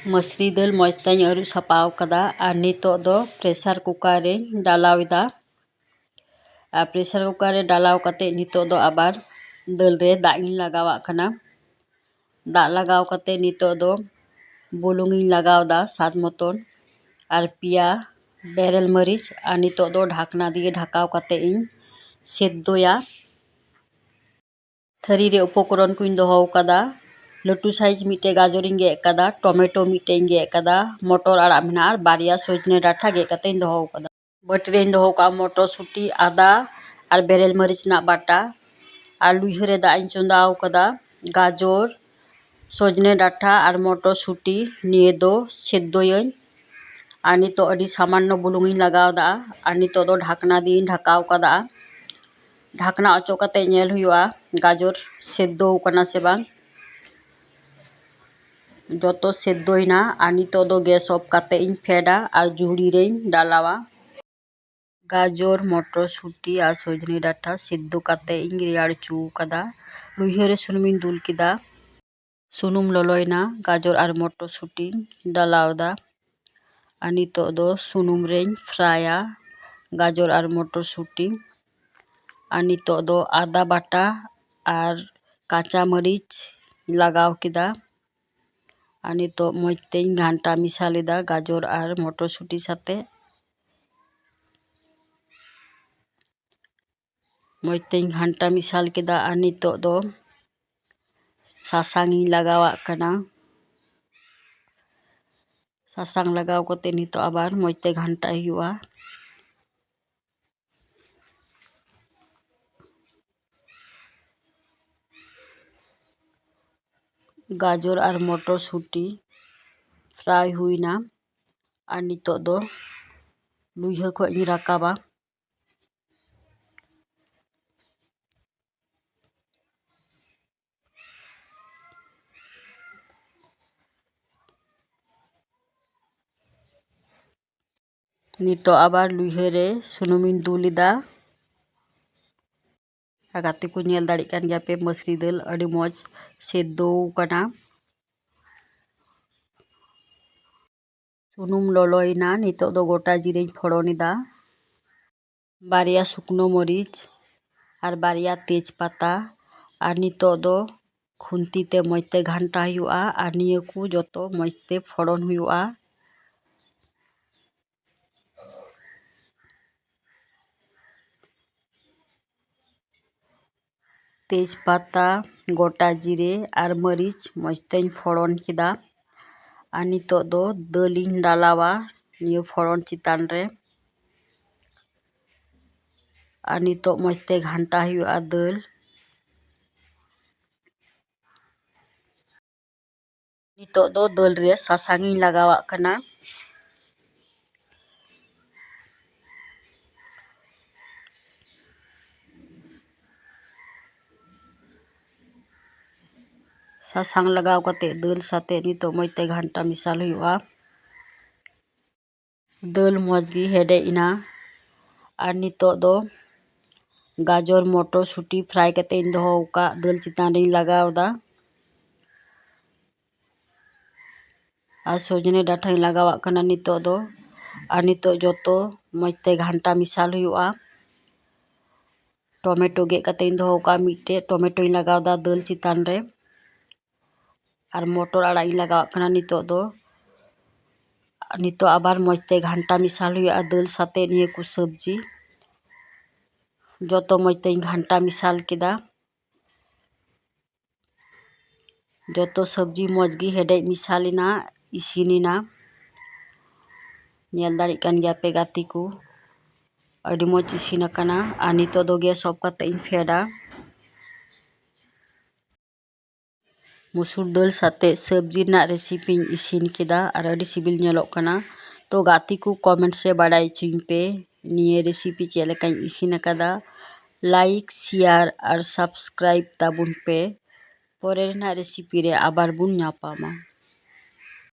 ᱢᱟᱹᱥᱨᱤ ᱫᱟᱹᱞ ᱢᱚᱡᱽ ᱛᱮᱧ ᱟᱹᱨᱩᱵ ᱥᱟᱯᱷᱟᱣ ᱠᱟᱫᱟ ᱟᱨ ᱱᱤᱛᱚᱜ ᱫᱚ ᱯᱨᱮᱥᱟᱨ ᱠᱩᱠᱟᱨ ᱨᱮᱧ ᱰᱟᱞᱟᱣ ᱮᱫᱟ। ᱟᱨ ᱯᱨᱮᱥᱟᱨ ᱠᱩᱠᱟᱨ ᱨᱮ ᱰᱟᱞᱟᱣ ᱠᱟᱛᱮᱫ ᱱᱤᱛᱚᱜ ᱫᱚ ᱟᱵᱟᱨ ᱫᱟᱹᱞ ᱨᱮ ᱫᱟᱜ ᱤᱧ ᱞᱟᱜᱟᱣᱟᱜ ᱠᱟᱱᱟ। ᱫᱟᱜ ᱞᱟᱜᱟᱣ ᱠᱟᱛᱮᱫ ᱱᱤᱛᱚᱜ ᱫᱚ ᱵᱩᱞᱩᱝ ᱤᱧ ᱞᱟᱜᱟᱣᱫᱟ ᱥᱟᱫ ᱢᱚᱛᱚᱱ ᱟᱨ ᱯᱮᱸᱭᱟ ᱵᱮᱨᱮᱞ ᱢᱟᱹᱨᱤᱪ ᱟᱨ ᱱᱤᱛᱚᱜ ᱫᱚ ᱰᱷᱟᱠᱱᱟ ᱫᱤᱭᱮ ᱰᱷᱟᱠᱟᱣ ᱠᱟᱛᱮᱫ ᱤᱧ ᱥᱮদ্ধᱚᱭᱟ। ᱛᱷᱟᱹᱨᱤ ᱨᱮ ᱩᱯᱚᱠᱚᱨᱚᱱ ᱠᱚᱧ ᱫᱚᱦᱚ ᱟᱠᱟᱫᱟ। ᱞᱟᱹᱴᱩ ᱥᱟᱭᱤᱡ ᱢᱤᱫᱴᱮᱡ ᱜᱟᱡᱚᱨᱤᱧ ᱜᱮᱫ ᱟᱠᱟᱫᱟ, ᱴᱚᱢᱮᱴᱳ ᱢᱤᱫᱴᱮᱡ ᱤᱧ ᱜᱮᱫ ᱟᱠᱟᱫᱟ, ᱢᱚᱴᱚᱨ ᱟᱲᱟᱜ ᱢᱮᱱᱟᱜᱼᱟ ᱟᱨ ᱵᱟᱨᱭᱟ ᱥᱚᱡᱽᱱᱮ ᱰᱟᱸᱴᱟ ᱜᱮᱫ ᱠᱟᱛᱮᱫ ᱤᱧ ᱫᱚᱦᱚ ᱟᱠᱟᱫᱟ। ᱵᱟᱹᱴᱤ ᱨᱮᱧ ᱫᱚᱦᱚ ᱠᱟᱜᱼᱟ ᱢᱚᱴᱨᱥᱩᱴᱤ, ᱟᱫᱟ ᱟᱨ ᱵᱮᱨᱮᱞ ᱢᱟᱹᱨᱤᱪ ᱨᱮᱱᱟᱜ ᱵᱟᱴᱟ ᱟᱨ ᱞᱩᱭᱦᱟᱹ ᱨᱮ ᱫᱟᱜ ᱤᱧ ᱪᱚᱸᱫᱟ ᱟᱠᱟᱫᱟ। ᱜᱟᱡᱚᱨ, সজনে ডাঁটা আর মটরশুঁটি নিয়ে দো সেদ্ধᱭᱟᱹᱧ আর নিতᱚᱜ ᱟᱹᱰᱤ সামান্য বুলᱩᱝ ᱤᱧ ᱞᱟᱜᱟᱣᱫᱟ ᱟᱨ ᱱᱤᱛᱚᱜ ᱫᱚ ᱰᱷᱟᱠᱱᱟ ᱫᱤᱭᱮᱧ ᱰᱷᱟᱠᱟᱣ ᱠᱟᱫᱟ। ᱰᱷᱟᱠᱱᱟ ᱚᱪᱚᱜ ᱠᱟᱛᱮ ᱧᱮᱞ ᱦᱩᱭᱩᱜᱼᱟ ᱜᱟᱡᱚᱨ ᱥᱮদ্ধᱚ ᱟᱠᱟᱱᱟ ᱥᱮ ᱵᱟᱝ। ᱡᱚᱛᱚ ᱥᱮদ্ধᱚᱭᱱᱟ ᱟᱨ ᱱᱤᱛᱚᱜ ᱫᱚ ᱜᱮᱥ ᱚᱯᱷ ᱠᱟᱛᱮ ᱤᱧ ᱯᱷᱮᱰᱟ ᱟᱨ ᱡᱷᱩᱲᱤ ᱨᱮᱧ ᱰᱟᱞᱟᱣᱟ। গাজর, মটরশুঁটি আর সজনে ডাঁটা সিদ্ধ কাতে ইᱧ রেয়াᱲ ᱚᱪᱚ ᱟᱠᱟᱫᱟ। ᱞᱩᱭᱦᱟᱹ ᱨᱮ ᱥᱩᱱᱩᱢᱤᱧ ᱫᱩᱞ ᱠᱮᱫᱟ। ᱥᱩᱱᱩᱢ ᱞᱚᱞᱚᱭᱱᱟ, ᱜᱟᱡᱚᱨ ᱟᱨ ᱢᱚᱴরশুঁটিᱧ ᱰᱟᱞᱟᱣᱫᱟ আর ᱱᱤᱛᱚᱜ ᱫᱚ ᱥᱩᱱᱩᱢ ᱨᱮᱧ ᱯᱷᱨᱟᱭᱟ গাজর আর মটরশুঁটি। আর ᱱᱤᱛᱚᱜ ᱫᱚ আদা বাটা আর কাঁচা মরিচ লাগাও কেদা। আর নিতᱚᱜ মজ তেᱧ ঘান্টা মিশা লেদা গাজর আর মটরশুঁটি সাথে। মজ তেᱧ ঘান্টা মিশাল কেদা আর নিতᱚᱜ ᱫᱚ ᱥᱟᱥᱟᱝ ᱤᱧ ᱞᱟᱜᱟᱣᱟᱜ ᱠᱟᱱᱟ। ᱥᱟᱥᱟᱝ ᱞᱟᱜᱟᱣ ᱠᱟᱛᱮ ᱱᱤᱛᱚᱜ আবার মজ তে ঘান্টাই ᱦᱩᱭᱩᱜᱼᱟ। গাজর আর মটরশুঁটি ফ্রাই ᱦᱩᱭᱱᱟ আর নিতᱚᱜ ᱫᱚ ᱞᱩᱭᱦᱟᱹ ᱠᱷᱚᱡ ᱤᱧ ᱨᱟᱠᱟᱵᱟ। ᱱᱤᱛᱚᱜ আবার ᱞᱩᱭᱦᱟᱹ ᱨᱮ ᱥᱩᱱᱩᱢᱤᱧ ᱫᱩᱞ ᱮᱫᱟ। ᱜᱟᱛᱮ ᱠᱚ ᱧᱮᱞ ᱫᱟᱲᱮᱜ ᱠᱟᱱ ᱜᱮᱭᱟᱯᱮ ᱢᱟᱹᱥᱨᱤ ᱫᱟᱹᱞ ᱟᱹᱰᱤ ᱢᱚᱡᱽ ᱥᱮদ্ধᱚ ᱟᱠᱟᱱᱟ। ᱥᱩᱱᱩᱢ ᱞᱚᱞᱚᱭᱮᱱᱟ, ᱱᱤᱛᱚᱜ ᱫᱚ ᱜᱚᱴᱟ ᱡᱤᱨᱟᱹᱧ ᱯᱷᱚᱲᱚᱱ ᱮᱫᱟ। ᱵᱟᱨᱭᱟ শুকনো মরিচ আর বারয়া তেজ পাতা আর নিতᱚᱜ ᱫᱚ খুন্তি তে মᱡᱽ তে ঘান্টা ᱦᱩᱭᱩᱜᱼᱟ আর ᱱᱤᱭᱟᱹ ᱠᱚ ᱡᱚᱛᱚ ᱢᱚᱡᱽ ᱛᱮ ᱯᱷᱚᱲᱚᱱ ᱦᱩᱭᱩᱜᱼᱟ। তেজ পাতা, গোটা জিরে আর মরিচ মজ তেᱧ ᱯᱷᱚᱲᱚᱱ ᱠᱮᱫᱟ আর নিতᱚᱜ ᱫᱚ ᱫᱟᱹᱞ ᱤᱧ ᱰᱟᱞᱟᱣᱟ ᱱᱤᱭᱟᱹ ᱯᱷᱚᱲᱚᱱ ᱪᱮᱛᱟᱱ ᱨᱮ। আর নিতᱚᱜ মᱡᱽ তে ঘান্টা ᱦᱩᱭᱩᱜᱼᱟ ᱫᱟᱹᱞ। নিতᱚᱜ ᱫᱚ ᱫᱟᱹᱞ ᱨᱮ ᱥᱟᱥᱟᱝ ᱤᱧ ᱞᱟᱜᱟᱣᱟᱜ ᱠᱟᱱᱟ। ᱥᱟᱥᱟᱝ ᱞᱟᱜᱟᱣ ᱠᱟᱛᱮ ᱫᱟᱹᱞ ᱥᱟᱛᱮ ᱱᱤᱛᱚᱜ ᱢᱚᱡᱽ ᱛᱮ ᱜᱷᱟᱱᱴᱟ ᱢᱮᱥᱟᱞ ᱦᱩᱭᱩᱜᱼᱟ। ᱫᱟᱹᱞ ᱢᱚᱡᱽ ᱜᱮ ᱦᱮᱰᱮᱡ ᱮᱱᱟ আর নিতᱚᱜ ᱫᱚ গাজর মটরশুঁটি ফ্রাই ᱠᱟᱛᱮ ᱤᱧ ᱫᱚᱦᱚ ᱟᱠᱟᱫ ᱫᱟᱹᱞ ᱪᱮᱛᱟᱱ ᱨᱤᱧ ᱞᱟᱜᱟᱣᱫᱟ আর সজনে ডাঁটাᱧ ᱞᱟᱜᱟᱣᱟᱜ ᱠᱟᱱᱟ নিতᱚᱜ ᱫᱚ আর নিতᱚᱜ ᱡᱚᱛᱚ ᱢᱚᱡᱽ ᱛᱮ ᱜᱷᱟᱱᱴᱟ ᱢᱮᱥᱟᱞ ᱦᱩᱭᱩᱜᱼᱟ। ᱴᱚᱢᱮᱴᱳ ᱜᱮᱫ ᱠᱟᱛᱮ ᱤᱧ ᱫᱚᱦᱚ ᱟᱠᱟᱫ ᱢᱤᱫᱴᱮᱡ ᱴᱚᱢᱮᱴᱳᱧ ᱞᱟᱜᱟᱣᱫᱟ ᱫᱟᱹᱞ ᱪᱮᱛᱟᱱ ᱨᱮ আর মটর আড়াᱜ ᱤᱧ ᱞᱟᱜᱟᱣᱟᱜ ᱠᱟᱱᱟ নিতᱚᱜ ᱫᱚ। নিতᱚᱜ আবার মজ তে ঘান্টা মিশাল ᱦᱩᱭᱩᱜᱼᱟ ᱫᱟᱹᱞ ᱥᱟᱛᱮ ᱱᱤᱭᱟᱹ ᱠᱚ ᱥᱚᱵᱽᱡᱤ। ᱡᱚᱛᱚ ᱢᱚᱡᱽ ᱛᱮᱧ ᱜᱷᱟᱱᱴᱟ ᱢᱮᱥᱟᱞ ᱠᱮᱫᱟ। ᱡᱚᱛᱚ ᱥᱚᱵᱽᱡᱤ ᱢᱚᱡᱽ ᱜᱮ ᱦᱮᱰᱮᱡ ᱢᱮᱥᱟᱞᱮᱱᱟ, ᱤᱥᱤᱱᱮᱱᱟ। ᱧᱮᱞ ᱫᱟᱲᱮᱜ ᱠᱟᱱ ᱜᱮᱭᱟᱯᱮ ᱜᱟᱛᱮ ᱠᱚ ᱟᱹᱰᱤ ᱢᱚᱡᱽ ᱤᱥᱤᱱ ᱟᱠᱟᱱᱟ আর নিতᱚᱜ ᱫᱚ ᱜᱮᱥ ᱚᱯᱷ ᱠᱟᱛᱮ ᱤᱧ ᱯᱷᱮᱰᱟ। মুসুর দাল সাথে সবজি ᱨᱮᱱᱟᱜ রেসিপিᱧ ইসিন কেদা আর আᱹᱰᱤ সিবিল ᱧᱮᱞᱚᱜ ᱠᱟᱱᱟ। তো গাᱛᱮ ᱠᱚ ᱠᱚᱢᱮᱱᱴᱥ ᱨᱮ ᱵᱟᱰᱟᱭ ᱚᱪᱚᱧ ᱯᱮ ᱱᱤᱭᱟᱹ রেসিপি ᱪᱮᱫ ᱞᱮᱠᱟᱧ ইসিন ᱟᱠᱟᱫᱟ। লাইক, শেয়ার আর সাবস্ক্রাইব ᱛᱟᱵᱚᱱ ᱯᱮ। পরের ᱨᱮᱱᱟᱜ রেসিᱯি ᱨᱮ আবার ᱵᱚᱱ ᱧᱟᱯᱟᱢᱟ।